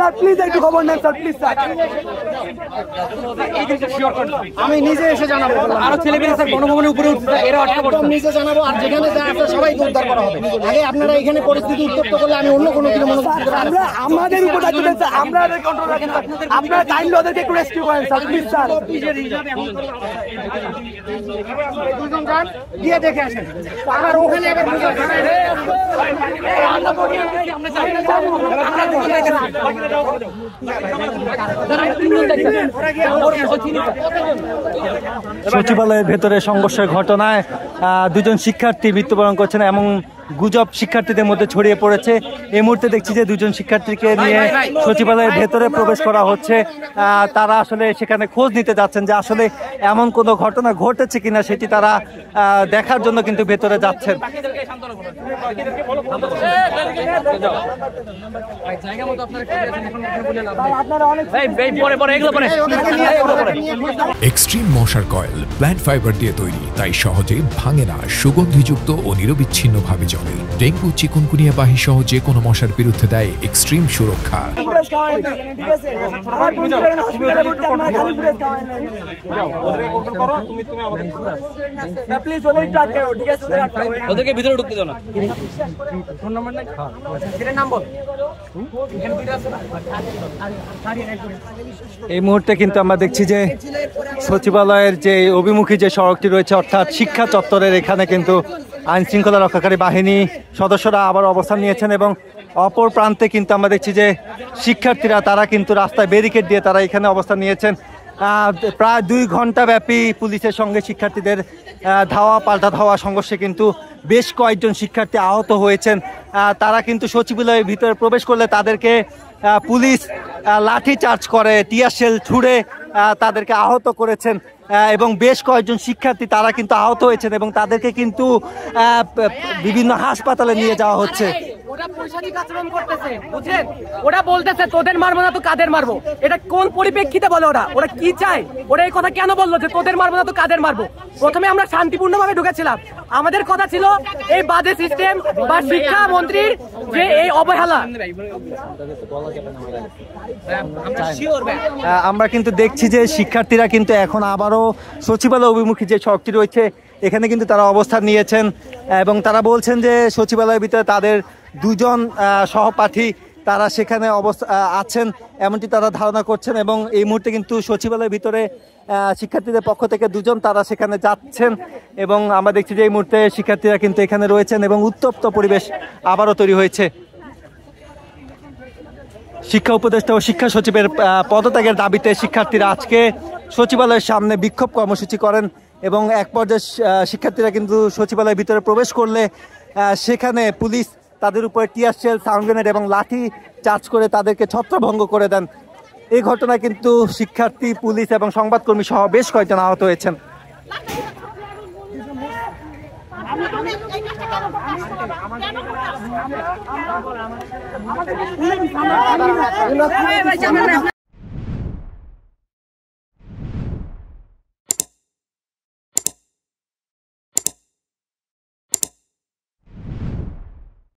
Sir please একটু খবর নেন স্যার, প্লিজ স্যার। আমি নিজে এসে জানাবো। আরো ছেলেমেয়ে স্যার গণভবনের উপরে উঠছে, এরা আটকা পড়ছে। নিজে জানাবো, আর যেখানে যা আছে সবাইকে উদ্ধার করা হবে। আগে আপনারা এখানে পরিস্থিতি উত্তপ্ত করলে আমি অন্য কোনো কিছু মনে করতে পারি। আমরা আমাদের উপর দায়িত্ব দেন স্যার, আমরা কন্ট্রোল রাখেন। আপনারা কাইন্ডলি ওদেরকে একটু রেস্কিউ করেন স্যার, প্লিজ স্যার। দুজন যান, গিয়ে দেখে আসেন। আবার ওখানে আবার সচিবালয়ের ভেতরে সংঘর্ষের ঘটনায় দুজন শিক্ষার্থী মৃত্যুবরণ করছেন এবং গুজব শিক্ষার্থীদের মধ্যে ছড়িয়ে পড়েছে। এই মুহূর্তে দেখছি যে দুজন শিক্ষার্থীকে নিয়ে সচিবালয়ের ভেতরে প্রবেশ করা হচ্ছে। তারা আসলে সেখানে খোঁজ নিতে যাচ্ছেন যে আসলে এমন কোনো ঘটনা ঘটেছে কিনা, সেটি তারা দেখার জন্য কিন্তু ভেতরে যাচ্ছেন। এক্সট্রিম মশার কয়েল প্ল্যান্ট ফাইবার দিয়ে তৈরি, তাই সহজে ভাঙে না, সুগন্ধিযুক্ত ও নিরবিচ্ছিন্নভাবে জ্বলে। ডেঙ্গু, চিকুনগুনিয়া বাহি সহ যে কোনো মশার বিরুদ্ধে দেয় এক্সট্রিম সুরক্ষা। ওদেরকে ভিতরে ঢুকতে দাও না। এই মুহূর্তে কিন্তু আমরা দেখছি যে সচিবালয়ের যে অভিমুখী যে সড়কটি রয়েছে, অর্থাৎ শিক্ষা চত্বরের এখানে কিন্তু আইন শৃঙ্খলা রক্ষাকারী বাহিনী সদস্যরা আবার অবস্থান নিয়েছেন এবং অপর প্রান্তে কিন্তু আমরা দেখছি যে শিক্ষার্থীরা তারা কিন্তু রাস্তায় ব্যারিকেড দিয়ে তারা এখানে অবস্থান নিয়েছেন। প্রায় 2 ঘন্টা ব্যাপী পুলিশের সঙ্গে শিক্ষার্থীদের ধাওয়া পাল্টা ধাওয়া সংঘর্ষে কিন্তু বেশ কয়েকজন শিক্ষার্থী আহত হয়েছেন। তারা কিন্তু সচিবালয়ের ভিতরে প্রবেশ করলে তাদেরকে পুলিশ লাঠি চার্জ করে, টিয়ার শেল ছুড়ে তাদেরকে আহত করেছেন এবং বেশ কয়েকজন শিক্ষার্থী তারা কিন্তু আহত হয়েছেন এবং তাদেরকে কিন্তু বিভিন্ন হাসপাতালে নিয়ে যাওয়া হচ্ছে। ওরা পৈশাচিক আচরণ করতেছে, বুঝছেন? ওরা বলতেছে তোদের মারবো না তো কাদের মারবো। এটা কোন পরিপ্রেক্ষিতে বলে? ওরা কি চায়? ওরা এই কথা কেন বললো যে তোদের মারবো না তো কাদের মারবো? প্রথমে আমরা শান্তিপূর্ণভাবে ঢুকেছিলাম। আমাদের কথা ছিল এই বাজে সিস্টেম বা শিক্ষা মন্ত্রীর যে এই অবহেলা। আমরা কিন্তু দেখছি যে শিক্ষার্থীরা কিন্তু এখন আবারও সচিবালয় অভিমুখী যে সড়কটি রয়েছে এখানে কিন্তু তারা অবস্থান নিয়েছেন এবং তারা বলছেন যে সচিবালয়ের ভিতরে তাদের 2 জন সহপাঠী তারা সেখানে আছেন এমনটি তারা ধারণা করছেন এবং এই মুহূর্তে কিন্তু সচিবালয়ের ভিতরে শিক্ষার্থীদের পক্ষ থেকে 2 জন তারা সেখানে যাচ্ছেন এবং আমরা দেখছি যে এই মুহূর্তে শিক্ষার্থীরা কিন্তু এখানে রয়েছেন এবং উত্তপ্ত পরিবেশ আবারও তৈরি হয়েছে। শিক্ষা উপদেষ্টা ও শিক্ষা সচিবের পদত্যাগের দাবিতে শিক্ষার্থীরা আজকে সচিবালয়ের সামনে বিক্ষোভ কর্মসূচি করেন এবং এক পর্যায়ে শিক্ষার্থীরা কিন্তু সচিবালয়ের ভিতরে প্রবেশ করলে সেখানে পুলিশ তাদের উপরে টিয়ার শেল, সাউন্ড গ্রেনেড এবং লাঠি চার্জ করে তাদেরকে ছত্রভঙ্গ করে দেন। এই ঘটনায় কিন্তু শিক্ষার্থী, পুলিশ এবং সংবাদকর্মী সহ বেশ কয়েকজন আহত হয়েছেন।